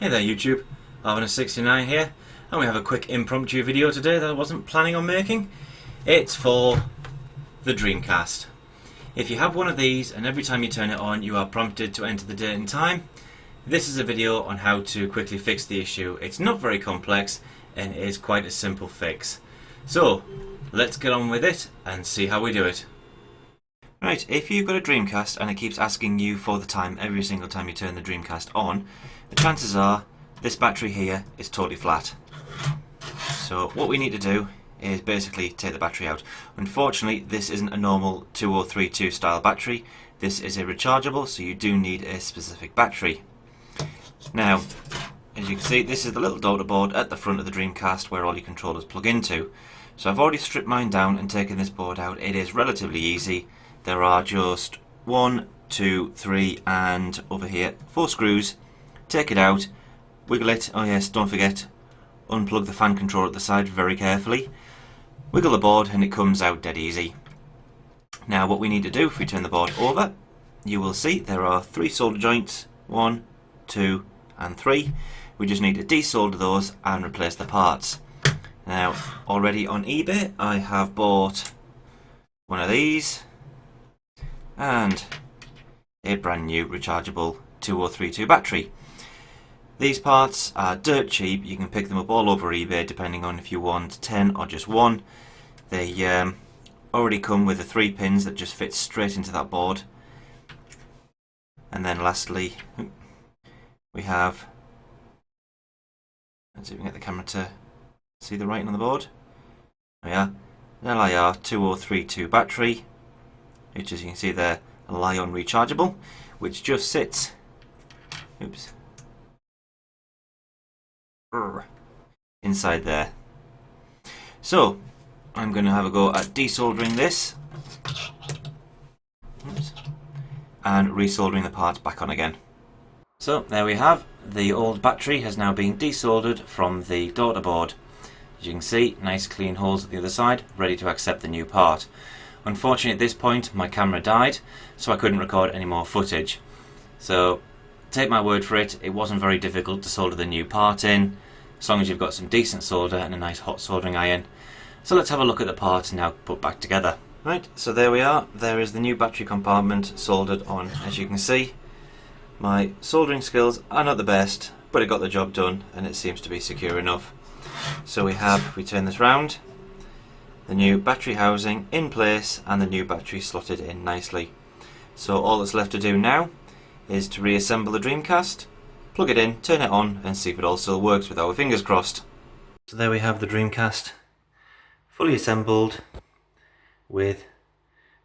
Hey there YouTube, Arvin69 here, and we have a quick impromptu video today that I wasn't planning on making. It's for the Dreamcast. If you have one of these and every time you turn it on you are prompted to enter the date and time, this is a video on how to quickly fix the issue. It's not very complex and it is quite a simple fix. So let's get on with it and see how we do it. Right, if you've got a Dreamcast and it keeps asking you for the time every single time you turn the Dreamcast on, the chances are this battery here is totally flat. So what we need to do is basically take the battery out. Unfortunately, this isn't a normal 2032 style battery. This is a rechargeable, so you do need a specific battery. Now, as you can see, this is the little daughter board at the front of the Dreamcast where all your controllers plug into. So I've already stripped mine down and taken this board out. It is relatively easy. There are just 1, 2, 3 and over here 4 screws. Take it out, wiggle it, oh yes, don't forget, unplug the fan controller at the side very carefully, wiggle the board and it comes out dead easy. Now what we need to do, if we turn the board over, you will see there are 3 solder joints, 1, 2 and 3. We just need to desolder those and replace the parts. Now already on eBay I have bought one of these and a brand new rechargeable 2032 battery. These parts are dirt cheap. You can pick them up all over eBay depending on if you want 10 or just 1. They already come with the 3 pins that just fit straight into that board. And then lastly we have, let's see if we can get the camera to see the writing on the board. There we are, an LIR 2032 battery, which as you can see there, a Li-on rechargeable, which just sits, oops, inside there. So I'm going to have a go at desoldering this, oops, and resoldering the parts back on again. So there we have, the old battery has now been desoldered from the daughter board. As you can see, nice clean holes at the other side, ready to accept the new part. Unfortunately at this point my camera died, so I couldn't record any more footage. So take my word for it, it wasn't very difficult to solder the new part in, as long as you've got some decent solder and a nice hot soldering iron. So let's have a look at the part now put back together. Right, so there we are, there is the new battery compartment soldered on. As you can see, my soldering skills are not the best, but it got the job done and it seems to be secure enough. So we have, if we turn this round, the new battery housing in place and the new battery slotted in nicely. So all that's left to do now is to reassemble the Dreamcast, plug it in, turn it on and see if it all still works with our fingers crossed. So there we have the Dreamcast fully assembled with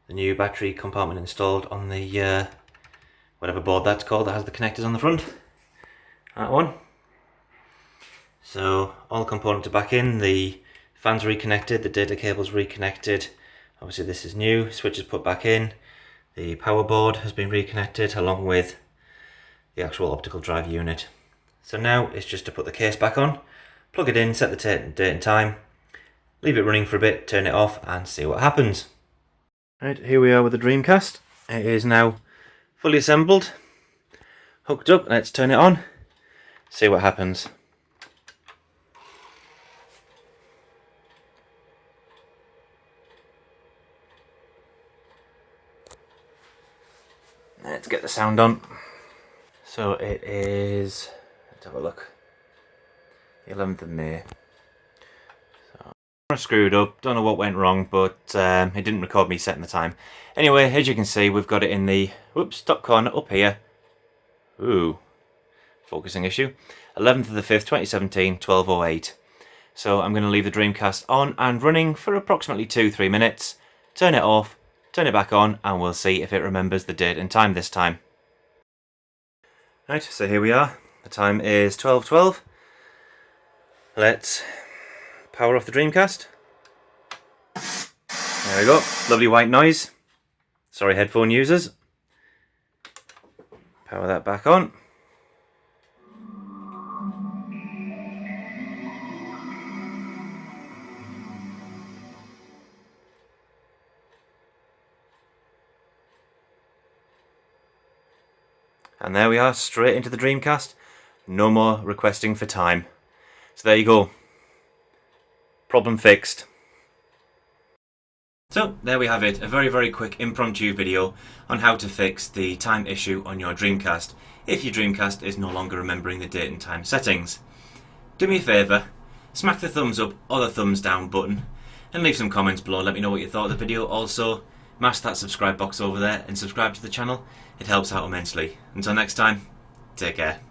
the new battery compartment installed on the whatever board that's called that has the connectors on the front. That one. So all components are back in, the fans reconnected, the data cable's reconnected, obviously this is new, switch is put back in, the power board has been reconnected along with the actual optical drive unit. So now it's just to put the case back on, plug it in, set the date and time, leave it running for a bit, turn it off and see what happens. Right, here we are with the Dreamcast. It is now fully assembled, hooked up, let's turn it on, see what happens. Let's get the sound on. So it is, let's have a look, the 11th of May. So I screwed up, don't know what went wrong, but it didn't record me setting the time. Anyway, as you can see, we've got it in the, whoops, top corner up here. Ooh, focusing issue. 11th of the 5th, 2017, 12:08. So I'm going to leave the Dreamcast on and running for approximately 2-3 minutes, turn it off, turn it back on and we'll see if it remembers the date and time this time. Right, so here we are. The time is 12:12. Let's power off the Dreamcast. There we go, lovely white noise. Sorry headphone users. Power that back on. And there we are, straight into the Dreamcast. No more requesting for time. So there you go. Problem fixed. So there we have it, a very quick impromptu video on how to fix the time issue on your Dreamcast if your Dreamcast is no longer remembering the date and time settings. Do me a favour, smack the thumbs up or the thumbs down button and leave some comments below. Let me know what you thought of the video. Also, mash that subscribe box over there and subscribe to the channel. It helps out immensely. Until next time, take care.